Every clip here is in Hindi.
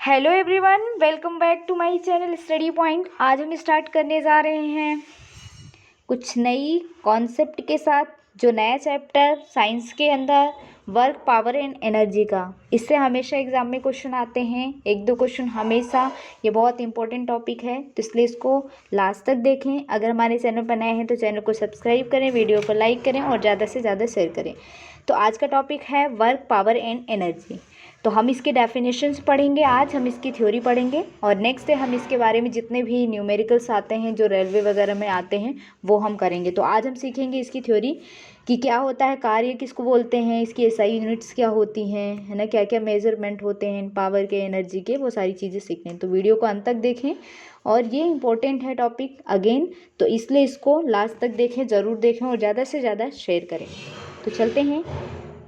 Hello everyone, welcome back to my channel study point. आज हम स्टार्ट करने जा रहे हैं कुछ नई कॉन्सेप्ट के साथ, जो नया चैप्टर साइंस के अंदर वर्क, पावर एंड एनर्जी का। इससे हमेशा एग्जाम में क्वेश्चन आते हैं, एक दो क्वेश्चन हमेशा। ये बहुत इंपॉर्टेंट टॉपिक है, तो इसलिए इसको लास्ट तक देखें। अगर हमारे चैनल पर नए हैं तो चैनल को सब्सक्राइब करें, वीडियो को लाइक करें और ज़्यादा से ज़्यादा शेयर करें। तो आज का टॉपिक है वर्क, पावर एंड एनर्जी। तो हम इसके डेफिनेशंस पढ़ेंगे, आज हम इसकी थ्योरी पढ़ेंगे और नेक्स्ट डे हम इसके बारे में जितने भी न्यूमेरिकल्स आते हैं जो रेलवे वगैरह में आते हैं वो हम करेंगे। तो आज हम सीखेंगे इसकी थ्योरी कि क्या होता है, कार्य किसको बोलते हैं, इसकी एसआई यूनिट्स क्या होती हैं, है ना, क्या क्या मेजरमेंट होते हैं पावर के, एनर्जी के, वो सारी चीज़ें सीखने हैं। तो वीडियो को अंत तक देखें और ये इंपॉर्टेंट है टॉपिक अगेन, तो इसलिए इसको लास्ट तक देखें, ज़रूर देखें और ज़्यादा से ज़्यादा शेयर करें। तो चलते हैं।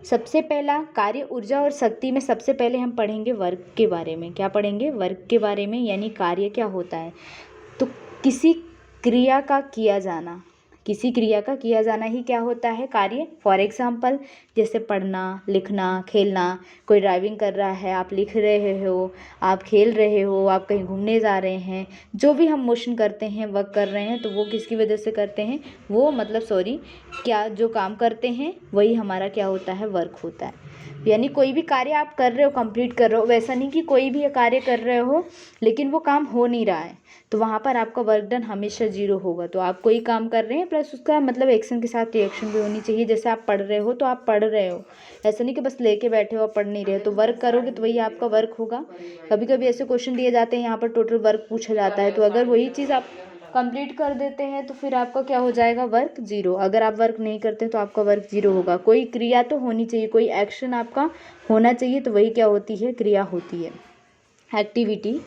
सबसे पहला कार्य, ऊर्जा और शक्ति में सबसे पहले हम पढ़ेंगे वर्क के बारे में। क्या पढ़ेंगे? वर्क के बारे में, यानी कार्य क्या होता है। तो किसी क्रिया का किया जाना, किसी क्रिया का किया जाना ही क्या होता है, कार्य। फॉर एग्जाम्पल, जैसे पढ़ना, लिखना, खेलना। कोई ड्राइविंग कर रहा है, आप लिख रहे हो, आप खेल रहे हो, आप कहीं घूमने जा रहे हैं, जो भी हम मोशन करते हैं, वर्क कर रहे हैं, तो वो किसकी वजह से करते हैं, वो मतलब क्या जो काम करते हैं वही हमारा क्या होता है, वर्क होता है। यानी कोई भी कार्य आप कर रहे हो, कंप्लीट कर रहे हो, वैसा नहीं कि कोई भी कार्य कर रहे हो लेकिन वो काम हो नहीं रहा है, तो वहाँ पर आपका वर्क डन हमेशा जीरो होगा। तो आप कोई काम कर रहे हैं प्लस उसका मतलब एक्शन के साथ रिएक्शन भी होनी चाहिए। जैसे आप पढ़ रहे हो तो आप पढ़ रहे हो, ऐसा नहीं कि बस लेके बैठे हो और पढ़ नहीं रहे हो, तो वर्क करोगे तो वही आपका वर्क होगा। कभी कभी ऐसे क्वेश्चन दिए जाते हैं, यहाँ पर टोटल वर्क पूछा जाता है, तो अगर वही चीज़ आप कंप्लीट कर देते हैं तो फिर आपका क्या हो जाएगा, वर्क जीरो। अगर आप वर्क नहीं करते तो आपका वर्क जीरो होगा। कोई क्रिया तो होनी चाहिए, कोई एक्शन आपका होना चाहिए, तो वही क्या होती है, क्रिया होती है, एक्टिविटी।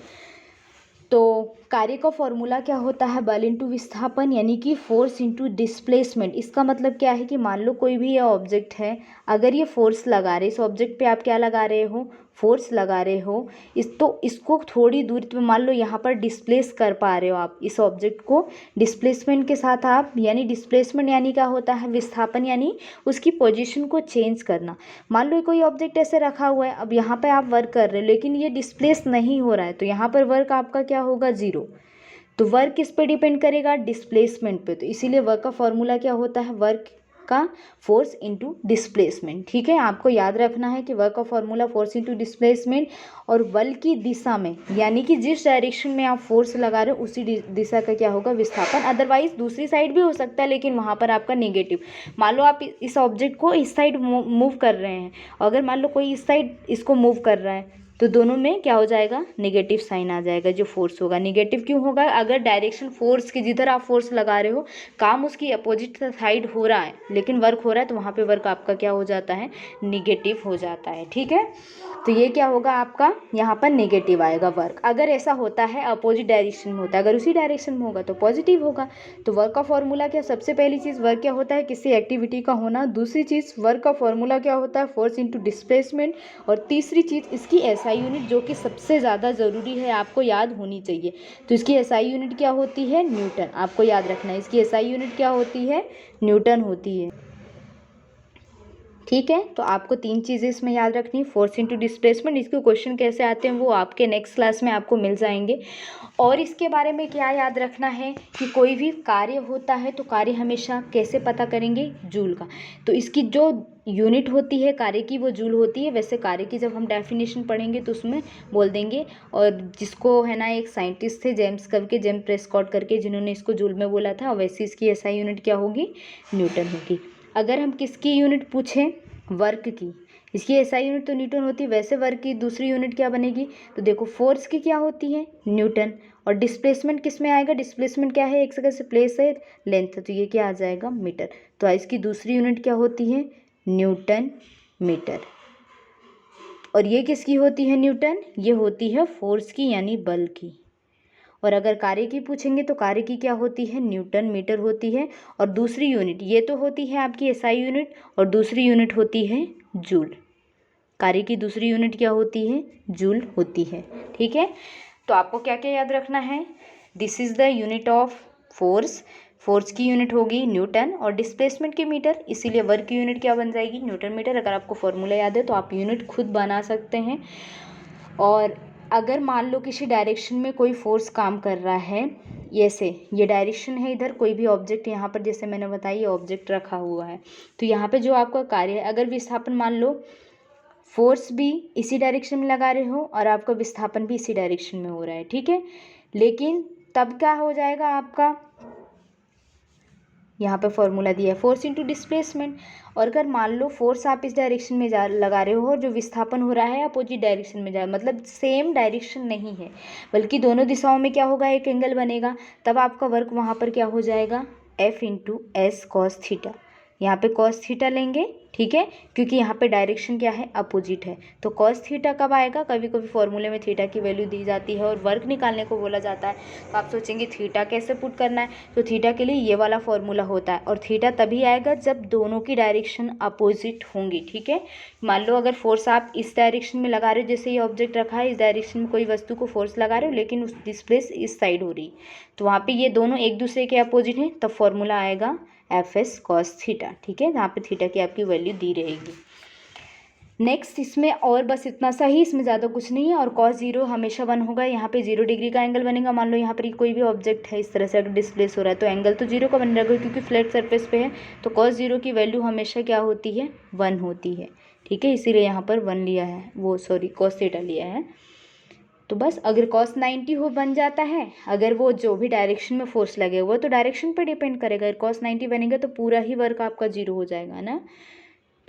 तो कार्य का फॉर्मूला क्या होता है, बल इंटू विस्थापन, यानी कि फोर्स इंटू डिस्प्लेसमेंट। इसका मतलब क्या है कि मान लो कोई भी ये ऑब्जेक्ट है, अगर ये फोर्स लगा रहे, इस ऑब्जेक्ट पे आप क्या लगा रहे हो, फोर्स लगा रहे हो, इसको थोड़ी दूरी पे मान लो यहाँ पर डिस्प्लेस कर पा रहे हो आप इस ऑब्जेक्ट को, डिस्प्लेसमेंट के साथ आप, यानी डिस्प्लेसमेंट यानी क्या होता है, विस्थापन, यानी उसकी पोजीशन को चेंज करना। मान लो कोई ऑब्जेक्ट ऐसे रखा हुआ है, अब यहाँ पे आप वर्क कर रहे हो लेकिन ये डिस्प्लेस नहीं हो रहा है, तो यहाँ पर वर्क आपका क्या होगा, जीरो। तो वर्क किस पे डिपेंड करेगा, डिस्प्लेसमेंट पे। तो इसीलिए वर्क का फॉर्मूला क्या होता है, वर्क का फोर्स इंटू डिस्प्लेसमेंट। ठीक है, आपको याद रखना है कि वर्क का फॉर्मूला फोर्स इंटू डिस्प्लेसमेंट, और बल की दिशा में, यानी कि जिस डायरेक्शन में आप फोर्स लगा रहे हो उसी दिशा का क्या होगा, विस्थापन। अदरवाइज दूसरी साइड भी हो सकता है लेकिन वहाँ पर आपका नेगेटिव। मान लो आप इस ऑब्जेक्ट को इस साइड मूव कर रहे हैं, अगर मान लो कोई इस साइड इसको मूव कर रहा है, तो दोनों में क्या हो जाएगा, नेगेटिव साइन आ जाएगा। जो फोर्स होगा नेगेटिव क्यों होगा, अगर डायरेक्शन फोर्स की, जिधर आप फोर्स लगा रहे हो, काम उसकी अपोजिट साइड हो रहा है लेकिन वर्क हो रहा है, तो वहाँ पे वर्क आपका क्या हो जाता है, निगेटिव हो जाता है। ठीक है, तो ये क्या होगा आपका, यहाँ पर नेगेटिव आएगा वर्क। अगर ऐसा होता है, अपोजिट डायरेक्शन में होता है, अगर उसी डायरेक्शन में होगा तो पॉजिटिव होगा। तो वर्क का फॉर्मूला क्या, सबसे पहली चीज़ वर्क क्या होता है, किसी एक्टिविटी का होना। दूसरी चीज़ वर्क का फॉर्मूला क्या होता है, फोर्स इंटू डिस्प्लेसमेंट। और तीसरी चीज़ इसकी एसआई यूनिट, जो कि सबसे ज़्यादा ज़रूरी है, आपको याद होनी चाहिए। तो इसकी एसआई यूनिट क्या होती है, न्यूटन। आपको याद रखना है इसकी एसआई यूनिट क्या होती है, न्यूटन होती है। ठीक है, तो आपको तीन चीज़ें इसमें याद रखनी है, फोर्स इंटू डिस्प्लेसमेंट। इसके क्वेश्चन कैसे आते हैं वो आपके नेक्स्ट क्लास में आपको मिल जाएंगे। और इसके बारे में क्या याद रखना है कि कोई भी कार्य होता है तो कार्य हमेशा कैसे पता करेंगे, जूल का। तो इसकी जो यूनिट होती है कार्य की, वो जूल होती है। वैसे कार्य की जब हम डेफिनेशन पढ़ेंगे तो उसमें बोल देंगे, और जिसको है ना, एक साइंटिस्ट थे जेम्स प्रेस्कॉट करके, जिन्होंने इसको जूल में बोला था। वैसे इसकी एसआई यूनिट क्या होगी, न्यूटन होगी। अगर हम किसकी यूनिट पूछें, वर्क की, इसकी एसआई यूनिट तो न्यूटन होती है। वैसे वर्क की दूसरी यूनिट क्या बनेगी, तो देखो फोर्स की क्या होती है, न्यूटन। और डिस्प्लेसमेंट किस में आएगा, डिस्प्लेसमेंट क्या है, एक जगह से प्लेस है, लेंथ, तो ये क्या आ जाएगा, मीटर। तो इसकी दूसरी यूनिट क्या होती है, न्यूटन मीटर। और ये किसकी होती है, न्यूटन, ये होती है फोर्स की, यानी बल की। और अगर कार्य की पूछेंगे तो कार्य की क्या होती है, न्यूटन मीटर होती है। और दूसरी यूनिट ये तो होती है आपकी एसआई यूनिट, और दूसरी यूनिट होती है जूल। कार्य की दूसरी यूनिट क्या होती है, जूल होती है। ठीक है, तो आपको क्या क्या याद रखना है, this is the unit of force. Force की यूनिट होगी न्यूटन, और डिस्प्लेसमेंट की मीटर, इसीलिए वर्क की यूनिट क्या बन जाएगी, न्यूटन मीटर। अगर आपको फॉर्मूला याद है तो आप यूनिट खुद बना सकते हैं। और अगर मान लो किसी डायरेक्शन में कोई फोर्स काम कर रहा है, ऐसे ये डायरेक्शन है, इधर कोई भी ऑब्जेक्ट यहाँ पर जैसे मैंने बताया ये ऑब्जेक्ट रखा हुआ है, तो यहाँ पे जो आपका कार्य है, अगर विस्थापन मान लो फोर्स भी इसी डायरेक्शन में लगा रहे हो और आपका विस्थापन भी इसी डायरेक्शन में हो रहा है, ठीक है, लेकिन तब क्या हो जाएगा आपका, यहाँ पे फॉर्मूला दिया है फोर्स इनटू डिस्प्लेसमेंट। और अगर मान लो फोर्स आप इस डायरेक्शन में लगा रहे हो और जो विस्थापन हो रहा है अपोजिट डायरेक्शन में जा, मतलब सेम डायरेक्शन नहीं है बल्कि दोनों दिशाओं में क्या होगा, एक एंगल बनेगा, तब आपका वर्क वहाँ पर क्या हो जाएगा, F into S cos theta. यहाँ पे कॉस थीटा लेंगे, ठीक है, क्योंकि यहाँ पे डायरेक्शन क्या है, अपोजिट है, तो कॉस थीटा कब आएगा, कभी कभी फॉर्मूले में थीटा की वैल्यू दी जाती है और वर्क निकालने को बोला जाता है, तो आप सोचेंगे थीटा कैसे पुट करना है, तो थीटा के लिए ये वाला फॉर्मूला होता है, और थीटा तभी आएगा जब दोनों की डायरेक्शन अपोजिट होंगी, ठीक है। मान लो अगर फोर्स आप इस डायरेक्शन में लगा रहे हो, जैसे ये ऑब्जेक्ट रखा है, इस डायरेक्शन में कोई वस्तु को फोर्स लगा रहे हो, लेकिन उस डिस्प्लेस इस साइड हो रही, तो वहाँ पे ये दोनों एक दूसरे के अपोजिट हैं, तब फॉर्मूला आएगा एफ एस कॉस थीटा, ठीक है, जहाँ पे थीटा की आपकी वैल्यू दी रहेगी। नेक्स्ट इसमें और बस इतना सा ही, इसमें ज़्यादा कुछ नहीं है, और कॉस जीरो हमेशा 1 होगा, यहाँ पे 0 डिग्री का एंगल बनेगा। मान लो यहाँ पर कोई भी ऑब्जेक्ट है इस तरह से अगर डिस्प्लेस हो रहा है तो एंगल तो 0 का बन रहेगा, क्योंकि फ्लैट सरफेस पे है, तो कॉस जीरो की वैल्यू हमेशा क्या होती है, 1 होती है, ठीक है, इसीलिए यहाँ पर 1 लिया है, वो सॉरी कॉस थीटा लिया है। तो बस अगर cos 90 हो बन जाता है, अगर वो जो भी डायरेक्शन में फोर्स लगे वो तो डायरेक्शन पे डिपेंड करेगा, अगर cos 90 बनेगा तो पूरा ही वर्क आपका 0 हो जाएगा ना।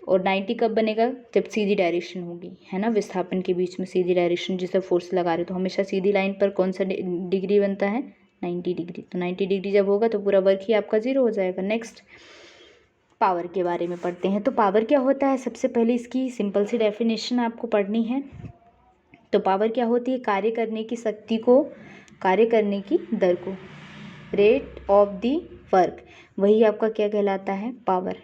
और 90 कब बनेगा, जब सीधी डायरेक्शन होगी, है ना, विस्थापन के बीच में सीधी डायरेक्शन जिसे फोर्स लगा रहे, तो हमेशा सीधी लाइन पर कौन सा डिग्री बनता है, 90 डिग्री, तो 90 डिग्री जब होगा तो पूरा वर्क ही आपका 0 हो जाएगा। नेक्स्ट पावर के बारे में पढ़ते हैं। तो पावर क्या होता है, सबसे पहले इसकी सिंपल सी डेफिनेशन आपको पढ़नी है। तो पावर क्या होती है, कार्य करने की शक्ति को, कार्य करने की दर को, रेट ऑफ द वर्क, वही आपका क्या कहलाता है, पावर।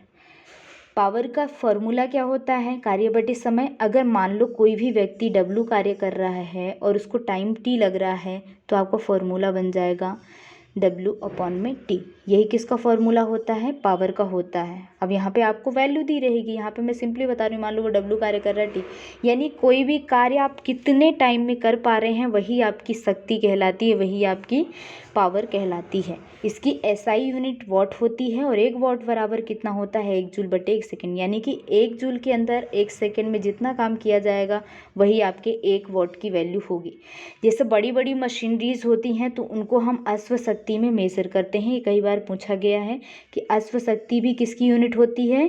पावर का फॉर्मूला क्या होता है, कार्य बटे समय। अगर मान लो कोई भी व्यक्ति W कार्य कर रहा है और उसको टाइम T लग रहा है, तो आपका फॉर्मूला बन जाएगा W/T। यही किसका फॉर्मूला होता है, पावर का होता है। अब यहाँ पे आपको वैल्यू दी रहेगी, यहाँ पे मैं सिंपली बता रही हूँ, मान लो वो W कार्य कर रहा है T, यानी कोई भी कार्य आप कितने टाइम में कर पा रहे हैं वही आपकी शक्ति कहलाती है, वही आपकी पावर कहलाती है। इसकी SI यूनिट वॉट होती है, और 1 वॉट बराबर कितना होता है, 1 जूल बटे 1 सेकेंड, यानी कि 1 जूल के अंदर 1 सेकेंड में जितना काम किया जाएगा वही आपके 1 वॉट की वैल्यू होगी। जैसे बड़ी बड़ी मशीनरीज होती हैं तो उनको हम अश्व शक्ति में मेज़र करते हैं, ये कई बार पूछा गया है कि अश्व शक्ति भी किसकी यूनिट होती है,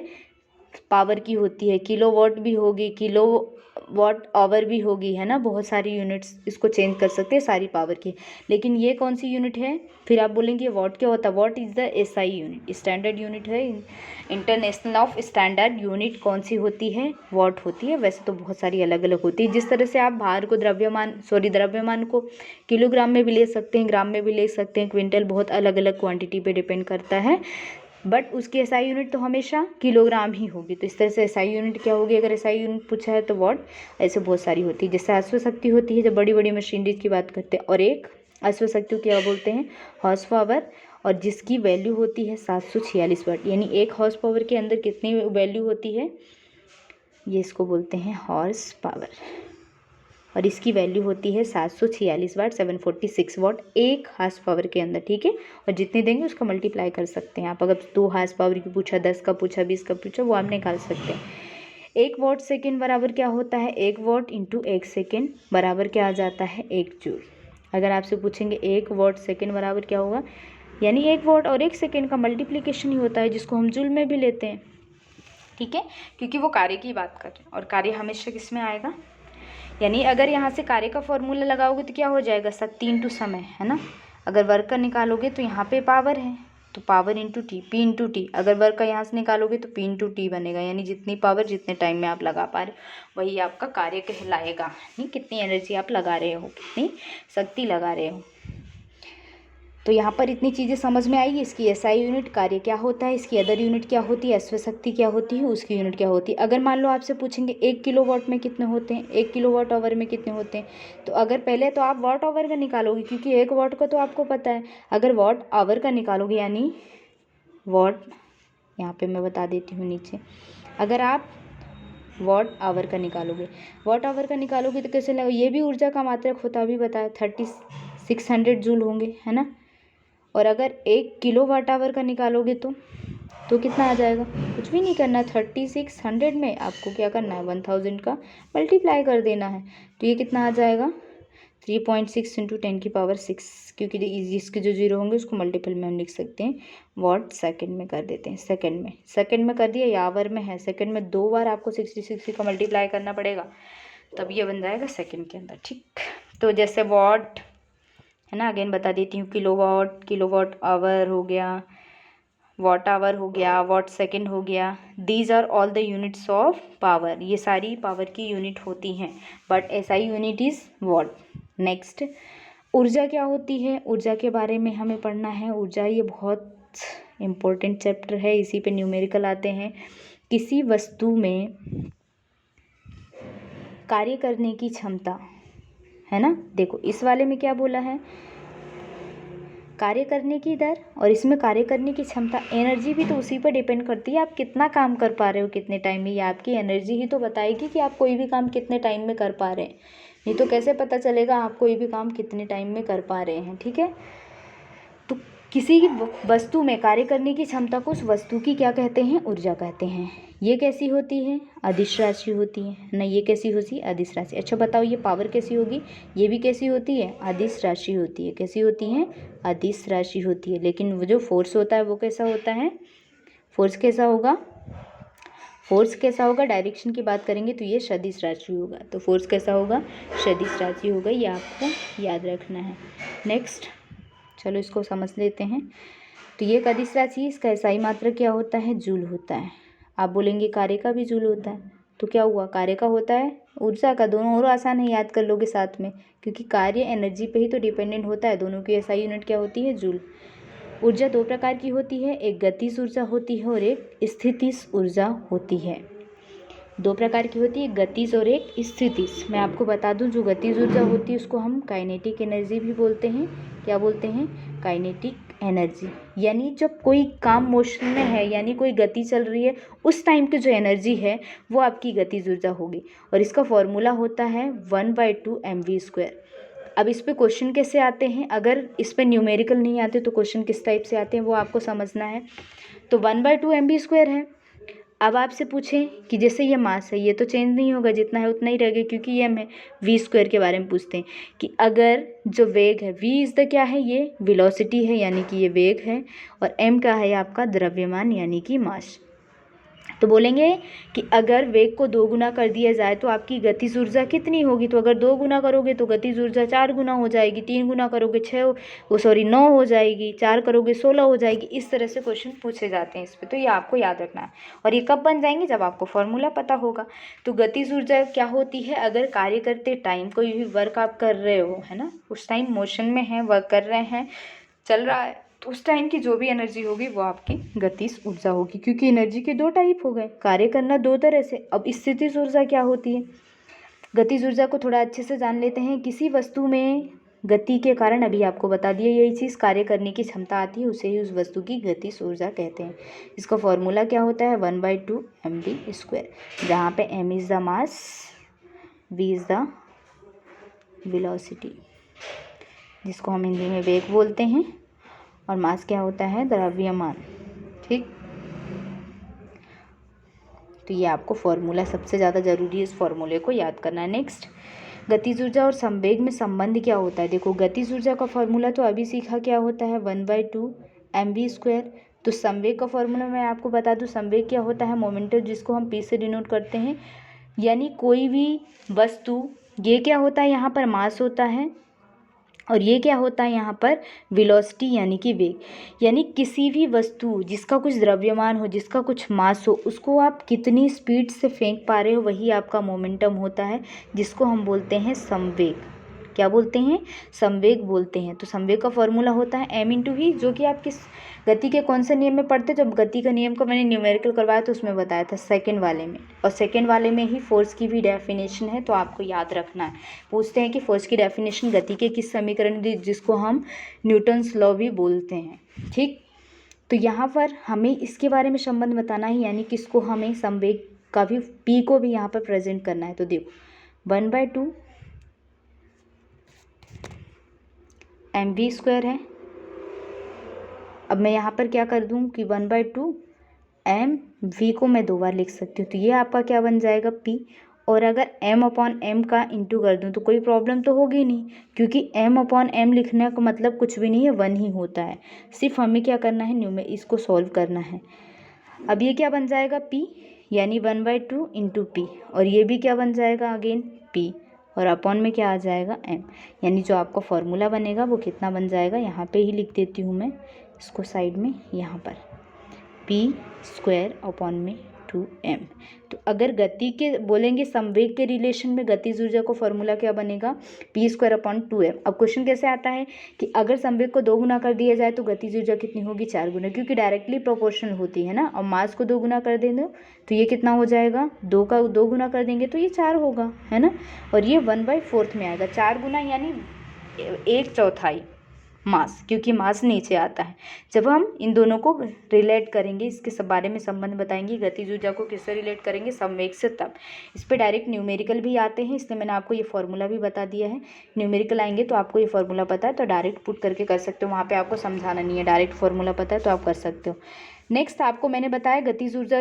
पावर की होती है, किलो वॉट भी होगी, किलो वॉट आवर भी होगी, है ना, बहुत सारी यूनिट्स इसको चेंज कर सकते हैं सारी पावर की। लेकिन ये कौन सी यूनिट है, फिर आप बोलेंगे वॉट क्या होता है, what is the SI unit, standard unit है, इंटरनेशनल ऑफ स्टैंडर्ड यूनिट कौन सी होती है, वॉट होती है। वैसे तो बहुत सारी अलग अलग होती है, जिस तरह से आप भार को द्रव्यमान को किलोग्राम में भी ले सकते हैं, ग्राम में भी ले सकते हैं, क्विंटल, बहुत अलग अलग क्वांटिटी पे डिपेंड करता है, बट उसकी SI यूनिट तो हमेशा किलोग्राम ही होगी। तो इस तरह से SI यूनिट क्या होगी, अगर SI यूनिट पूछा है तो वॉट, ऐसे बहुत सारी होती है। जैसे अश्व शक्ति होती है जब बड़ी बड़ी मशीनरीज की बात करते हैं, और एक अश्व शक्ति को क्या बोलते हैं, हॉर्स पावर, और जिसकी वैल्यू होती है 746 वाट, यानी 1 हॉर्स पावर के अंदर कितनी वैल्यू होती है, ये इसको बोलते हैं हॉर्स पावर, और इसकी वैल्यू होती है 746 वाट, 746 वाट 1 हार्स पावर के अंदर, ठीक है। और जितने देंगे उसका मल्टीप्लाई कर सकते हैं आप, अगर 2 हार्स पावर की पूछा, 10 का पूछा, 20 का पूछा, वो आप निकाल सकते हैं। 1 वॉट सेकेंड बराबर क्या होता है, 1 वॉट इंटू 1 सेकेंड बराबर क्या आ जाता है, 1 जूल। अगर आपसे पूछेंगे 1 वॉट सेकेंड बराबर क्या होगा, यानी 1 वॉट और 1 सेकेंड का मल्टीप्लीकेशन ही होता है, जिसको हम जूल में भी लेते हैं, ठीक है, क्योंकि वो कार्य की बात कर रहे हैं, और कार्य हमेशा किस में आएगा, यानी अगर यहाँ से कार्य का फॉर्मूला लगाओगे तो क्या हो जाएगा, शक्ति इंटू समय, है ना। अगर वर्क का निकालोगे तो यहाँ पे पावर है, तो power into T, P into T. अगर वर्क का यहाँ से निकालोगे तो P इंटू टी बनेगा, यानी जितनी पावर जितने टाइम में आप लगा पा रहे हो वही आपका कार्य कहलाएगा, नहीं, कितनी एनर्जी आप लगा रहे हो, कितनी शक्ति लगा रहे हो। तो यहाँ पर इतनी चीज़ें समझ में आई। इसकी SI यूनिट, कार्य क्या होता है, इसकी अदर यूनिट क्या होती है, अश्व शक्ति क्या होती है, उसकी यूनिट क्या होती है। अगर मान लो आपसे पूछेंगे 1 किलोवाट में कितने होते हैं, 1 किलोवाट आवर में कितने होते हैं, तो अगर पहले तो आप वाट आवर का निकालोगे, क्योंकि 1 वाट का तो आपको पता है। अगर वाट आवर का निकालोगे, यानी वाट, यहाँ पर मैं बता देती हूँ नीचे, अगर आप वॉट आवर का निकालोगे। वॉट आवर का निकालोगे तो कैसे लगेगा, ये भी ऊर्जा का मात्रक होता अभी बताया 3600 जूल होंगे, है ना। और अगर 1 किलो वाट आवर का निकालोगे तो कितना आ जाएगा, कुछ भी नहीं करना, 3600 में आपको क्या करना है 1000 का मल्टीप्लाई कर देना है। तो ये कितना आ जाएगा 3.6 इंटू 10⁶, क्योंकि इसके जो जीरो होंगे उसको मल्टीपल में हम लिख सकते हैं, वॉट सेकंड में कर देते हैं। सेकंड में कर दिया या आवर में है, सेकंड में 2 बार आपको 66 का मल्टीप्लाई करना पड़ेगा, तब ये बन जाएगा सेकंड के अंदर, ठीक। तो जैसे वॉट है ना, अगेन बता देती हूँ, किलोवाट आवर हो गया, वॉट आवर हो गया, वॉट सेकंड हो गया, these are all the units of power, ये सारी पावर की यूनिट होती हैं, but SI unit is watt. Next, ऊर्जा क्या होती है, ऊर्जा के बारे में हमें पढ़ना है। ऊर्जा ये बहुत इम्पोर्टेंट चैप्टर है, इसी पे न्यूमेरिकल आते हैं। किसी वस्तु में कार्य करने की क्षमता, है ना, देखो इस वाले में क्या बोला है, कार्य करने की दर, और इसमें कार्य करने की क्षमता। एनर्जी भी तो उसी पर डिपेंड करती है, आप कितना काम कर पा रहे हो कितने टाइम में, ये आपकी एनर्जी ही तो बताएगी कि आप कोई भी काम कितने टाइम में कर पा रहे हैं। नहीं तो कैसे पता चलेगा आप कोई भी काम कितने टाइम में कर पा रहे हैं, ठीक है। तो किसी की वस्तु में कार्य करने की क्षमता को उस वस्तु की क्या कहते हैं, ऊर्जा कहते हैं। ये कैसी होती है, अदिश राशि होती है ना, ये कैसी होती है, अदिश राशि। अच्छा बताओ ये पावर कैसी होगी, ये भी कैसी होती है, अदिश राशि होती है। कैसी होती है, अदिश राशि होती है। लेकिन वो जो फोर्स होता है वो कैसा होता है, फोर्स कैसा होगा, फोर्स कैसा होगा, डायरेक्शन की बात करेंगे तो ये सदिश राशि होगा। तो फोर्स कैसा होगा, सदिश राशि होगा, ये आपको याद रखना है। नेक्स्ट चलो इसको समझ लेते हैं। तो ये अदिश राशि, इसका एसआई मात्रक क्या होता है, जूल होता है। आप बोलेंगे कार्य का भी जूल होता है, तो क्या हुआ, कार्य का होता है, ऊर्जा का, दोनों और आसान है, याद कर लोगे साथ में, क्योंकि कार्य एनर्जी पे ही तो डिपेंडेंट होता है। दोनों की एसआई यूनिट क्या होती है, जूल। ऊर्जा 2 प्रकार की होती है, एक गतिज ऊर्जा होती है और एक स्थितिज ऊर्जा होती है। 2 प्रकार की होती है, गतिज और एक स्थितिज। मैं आपको बता दूं, जो गतिज ऊर्जा होती है उसको हम काइनेटिक एनर्जी भी बोलते हैं। क्या बोलते हैं, काइनेटिक एनर्जी। यानी जब कोई काम मोशन में है, यानी कोई गति चल रही है, उस टाइम की जो एनर्जी है वो आपकी गतिज ऊर्जा होगी। और इसका फॉर्मूला होता है 1/2 mv²। अब इस पे क्वेश्चन कैसे आते हैं, अगर इस पे न्यूमेरिकल नहीं आते तो क्वेश्चन किस टाइप से आते हैं वो आपको समझना है। तो 1/2 mv² है। अब आपसे पूछें कि जैसे ये मास है, ये तो चेंज नहीं होगा, जितना है उतना ही रहेगा, क्योंकि ये हमें v² के बारे में पूछते हैं कि अगर जो वेग है, v इज़ द क्या है, ये वेलोसिटी है यानी कि ये वेग है, और m का है आपका द्रव्यमान यानी कि मास। तो बोलेंगे कि अगर वेग को 2 गुना कर दिया जाए तो आपकी गतिज ऊर्जा कितनी होगी। तो अगर 2 गुना करोगे तो गतिज ऊर्जा 4 गुना हो जाएगी, 3 गुना करोगे 9 हो जाएगी, 4 करोगे 16 हो जाएगी। इस तरह से क्वेश्चन पूछे जाते हैं इस पर, तो ये आपको याद रखना है। और ये कब बन जाएंगे, जब आपको फॉर्मूला पता होगा। तो गतिज ऊर्जा क्या होती है, अगर कार्य करते टाइम कोई भी वर्क आप कर रहे हो, है ना, उस टाइम मोशन में है, वर्क कर रहे हैं, चल रहा है, तो उस टाइम की जो भी एनर्जी होगी वो आपकी गतिज ऊर्जा होगी। क्योंकि एनर्जी के 2 टाइप हो गए, कार्य करना 2 तरह से। अब स्थितिज ऊर्जा क्या होती है, गतिज ऊर्जा को थोड़ा अच्छे से जान लेते हैं। किसी वस्तु में गति के कारण, अभी आपको बता दिया, यही चीज़ कार्य करने की क्षमता आती है, उसे ही उस वस्तु की गतिज ऊर्जा कहते हैं। इसका फॉर्मूला क्या होता है, 1/2 mv², जहाँ पे m is the mass, v is the velocity, जिसको हम हिंदी में वेग बोलते हैं, और मास क्या होता है, द्रव्यमान, ठीक। तो ये आपको फॉर्मूला सबसे ज़्यादा ज़रूरी है, इस फॉर्मूले को याद करना है। नेक्स्ट, गतिज ऊर्जा और संवेग में संबंध क्या होता है। देखो गतिज ऊर्जा का फॉर्मूला तो अभी सीखा, क्या होता है 1/2 mv²। तो संवेग का फॉर्मूला मैं आपको बता दूं, संवेग क्या होता है, मोमेंटम, जिसको हम p से डिनोट करते हैं। यानी कोई भी वस्तु, ये क्या होता है, यहाँ पर मास होता है, और ये क्या होता है यहाँ पर, वेलोसिटी यानी कि वेग। यानी किसी भी वस्तु जिसका कुछ द्रव्यमान हो, जिसका कुछ मास हो, उसको आप कितनी स्पीड से फेंक पा रहे हो, वही आपका मोमेंटम होता है, जिसको हम बोलते हैं संवेग। क्या बोलते हैं, संवेग बोलते हैं। तो संवेग का फॉर्मूला होता है m×v, जो कि आप किस गति के कौन से नियम में पढ़ते। जब गति का नियम को मैंने न्यूमेरिकल करवाया तो उसमें बताया था, सेकंड वाले में। और सेकंड वाले में ही फोर्स की भी डेफिनेशन है, तो आपको याद रखना है। पूछते हैं कि फोर्स की डेफिनेशन गति के किस समीकरण दी, जिसको हम न्यूटन्स लॉ भी बोलते हैं, ठीक। तो यहाँ पर हमें इसके बारे में संबंध बताना है, यानी किसको हमें संवेग काफ़ी पी को भी यहाँ पर प्रेजेंट करना है। तो देखो 1/2 mv² है। अब मैं यहाँ पर क्या कर दूँ कि 1/2 mv को मैं 2 बार लिख सकती हूँ, तो ये आपका क्या बन जाएगा p। और अगर m/m का इंटू कर दूँ तो कोई प्रॉब्लम तो होगी नहीं, क्योंकि m/m लिखने का मतलब कुछ भी नहीं है, 1 ही होता है। सिर्फ हमें क्या करना है, इसको सॉल्व करना है। अब ये क्या बन जाएगा p, यानी 1/2 इंटू p, और ये भी क्या बन जाएगा अगेन p, और अपॉन में क्या आ जाएगा m। यानी जो आपका फॉर्मूला बनेगा वो कितना बन जाएगा, यहाँ पे ही लिख देती हूँ मैं इसको साइड में, यहाँ पर p² 2m। तो अगर गति के बोलेंगे संवेग के रिलेशन में गतिज ऊर्जा को फॉर्मूला क्या बनेगा, p² 2m। अब क्वेश्चन कैसे आता है कि अगर संवेग को 2 गुना कर दिया जाए तो गतिज ऊर्जा कितनी होगी, 4 गुना, क्योंकि डायरेक्टली प्रोपोर्शनल होती है ना। और मास को 2 गुना कर देंगे तो ये कितना हो जाएगा, 2 का 2 गुना कर देंगे तो ये 4 होगा, है ना। और ये 1/4 में आएगा, 4 गुना यानी 1/4 मास, क्योंकि मास नीचे आता है। जब हम इन दोनों को रिलेट करेंगे, इसके सब बारे में संबंध बताएंगे, गतिज ऊर्जा को किससे रिलेट करेंगे, संवेग से, तब इस पे डायरेक्ट न्यूमेरिकल भी आते हैं, इसलिए मैंने आपको ये फॉर्मूला भी बता दिया है। न्यूमेरिकल आएंगे तो आपको ये फॉर्मूला पता है तो डायरेक्ट पुट करके कर सकते हो, वहाँ पे आपको समझाना नहीं है, डायरेक्ट फॉर्मूला पता है तो आप कर सकते हो। नेक्स्ट आपको मैंने बताया गतिज ऊर्जा,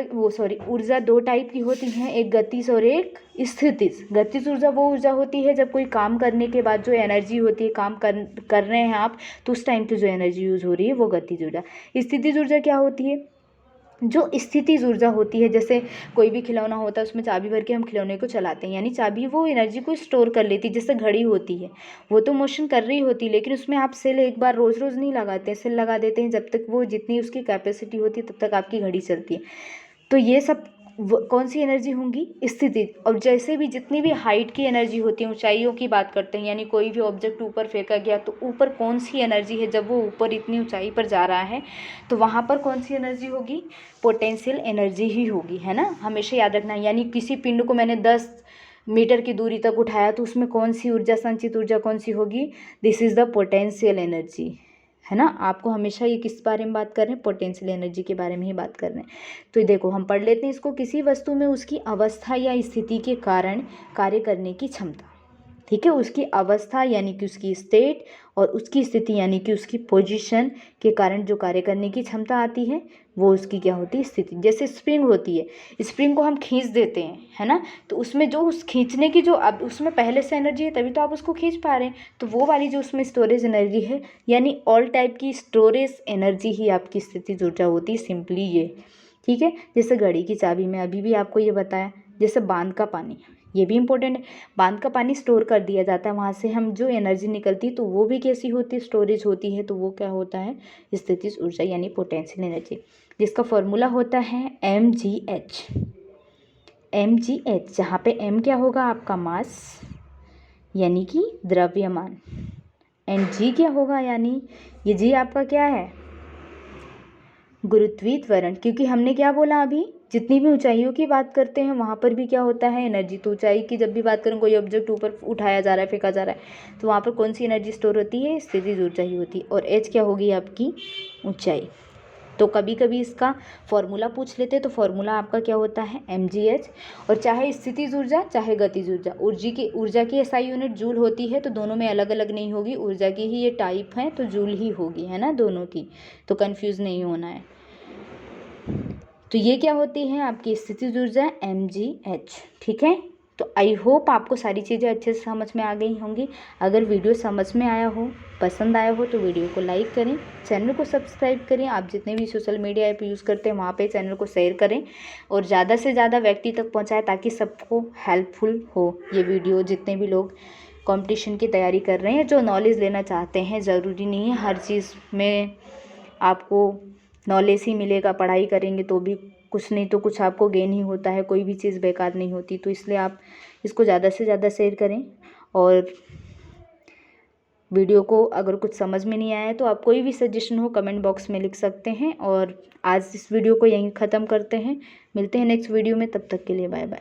ऊर्जा 2 टाइप की होती हैं, एक गतिज और एक स्थितिज। गतिज ऊर्जा वो ऊर्जा होती है जब कोई काम करने के बाद जो एनर्जी होती है, काम कर रहे हैं आप तो उस टाइम की जो एनर्जी यूज हो रही है वो गतिज ऊर्जा। स्थितिज ऊर्जा क्या होती है, जो स्थितिज ऊर्जा होती है, जैसे कोई भी खिलौना होता है उसमें चाबी भर के हम खिलौने को चलाते हैं, यानी चाबी वो एनर्जी को स्टोर कर लेती है। जैसे घड़ी होती है, वो तो मोशन कर रही होती है, लेकिन उसमें आप सेल एक बार रोज़ रोज़ नहीं लगाते हैं, सेल लगा देते हैं जब तक वो जितनी उसकी कैपेसिटी होती है तब तक आपकी घड़ी चलती है। तो ये सब कौन सी एनर्जी होंगी, स्थिति। और जैसे भी जितनी भी हाइट की एनर्जी होती है, ऊंचाइयों की बात करते हैं, यानी कोई भी ऑब्जेक्ट ऊपर फेंका गया तो ऊपर कौन सी एनर्जी है, जब वो ऊपर इतनी ऊंचाई पर जा रहा है तो वहाँ पर कौन सी एनर्जी होगी, पोटेंशियल एनर्जी ही होगी, है ना। हमेशा याद रखना। यानी किसी पिंड को मैंने 10 मीटर की दूरी तक उठाया तो उसमें कौन सी ऊर्जा, संचित ऊर्जा कौन सी होगी, this is the potential energy, है ना। आपको हमेशा ये किस बारे में बात कर रहे हैं, पोटेंशियल एनर्जी के बारे में ही बात कर रहे हैं। तो देखो हम पढ़ लेते हैं इसको, किसी वस्तु में उसकी अवस्था या स्थिति के कारण कार्य करने की क्षमता, ठीक है। उसकी अवस्था यानी कि उसकी स्टेट, और उसकी स्थिति यानी कि उसकी पोजीशन के कारण जो कार्य करने की क्षमता आती है वो उसकी क्या होती है, स्थिति। जैसे स्प्रिंग होती है, स्प्रिंग को हम खींच देते हैं, है ना, तो उसमें जो उस खींचने की जो अब उसमें पहले से एनर्जी है तभी तो आप उसको खींच पा रहे हैं, तो वो वाली जो उसमें स्टोरेज एनर्जी है, यानी ऑल टाइप की स्टोरेज एनर्जी ही आपकी स्थितिज ऊर्जा होती है, सिंपली ये, ठीक है। जैसे घड़ी की चाबी में अभी भी आपको ये बताया, जैसे बांध का पानी, ये भी इंपॉर्टेंट है, बांध का पानी स्टोर कर दिया जाता है, वहाँ से हम जो एनर्जी निकलती है तो वो भी कैसी होती है, स्टोरेज होती है, तो वो क्या होता है, स्थितिज ऊर्जा यानी पोटेंशियल एनर्जी, जिसका फॉर्मूला होता है mgh। mgh जहाँ पे m क्या होगा आपका मास यानी कि द्रव्यमान, एंड g क्या होगा, यानी ये g आपका क्या है, गुरुत्वीय त्वरण। क्योंकि हमने क्या बोला अभी, जितनी भी ऊंचाइयों की बात करते हैं वहाँ पर भी क्या होता है, एनर्जी। तो ऊंचाई की जब भी बात करें, कोई ऑब्जेक्ट ऊपर उठाया जा रहा है, फेंका जा रहा है, तो वहाँ पर कौन सी एनर्जी स्टोर होती है, स्थितिज ऊर्जा ही होती है। और h क्या होगी आपकी ऊंचाई। तो कभी कभी इसका फॉर्मूला पूछ लेते हैं, तो फॉर्मूला आपका क्या होता है, mgh। और चाहे स्थितिज ऊर्जा चाहे गतिज ऊर्जा, ऊर्जा की SI यूनिट जूल होती है, तो दोनों में अलग अलग नहीं होगी, ऊर्जा की ही ये टाइप है तो जूल ही होगी, है ना, दोनों की, तो कंफ्यूज नहीं होना है। तो ये क्या होती है आपकी स्थितिज ऊर्जा mgh, ठीक है। तो आई होप आपको सारी चीज़ें अच्छे से समझ में आ गई होंगी। अगर वीडियो समझ में आया हो, पसंद आया हो, तो वीडियो को लाइक करें, चैनल को सब्सक्राइब करें। आप जितने भी सोशल मीडिया ऐप यूज़ करते हैं वहाँ पे चैनल को शेयर करें और ज़्यादा से ज़्यादा व्यक्ति तक पहुँचाएं, ताकि सबको हेल्पफुल हो ये वीडियो। जितने भी लोग कॉम्पिटिशन की तैयारी कर रहे हैं, जो नॉलेज लेना चाहते हैं, ज़रूरी नहीं है हर चीज़ में आपको नॉलेज ही मिलेगा, पढ़ाई करेंगे तो भी कुछ नहीं तो कुछ आपको गेन ही होता है, कोई भी चीज़ बेकार नहीं होती। तो इसलिए आप इसको ज़्यादा से ज़्यादा शेयर करें। और वीडियो को अगर कुछ समझ में नहीं आया तो आप कोई भी सजेशन हो कमेंट बॉक्स में लिख सकते हैं। और आज इस वीडियो को यहीं ख़त्म करते हैं, मिलते हैं नेक्स्ट वीडियो में, तब तक के लिए बाय बाय।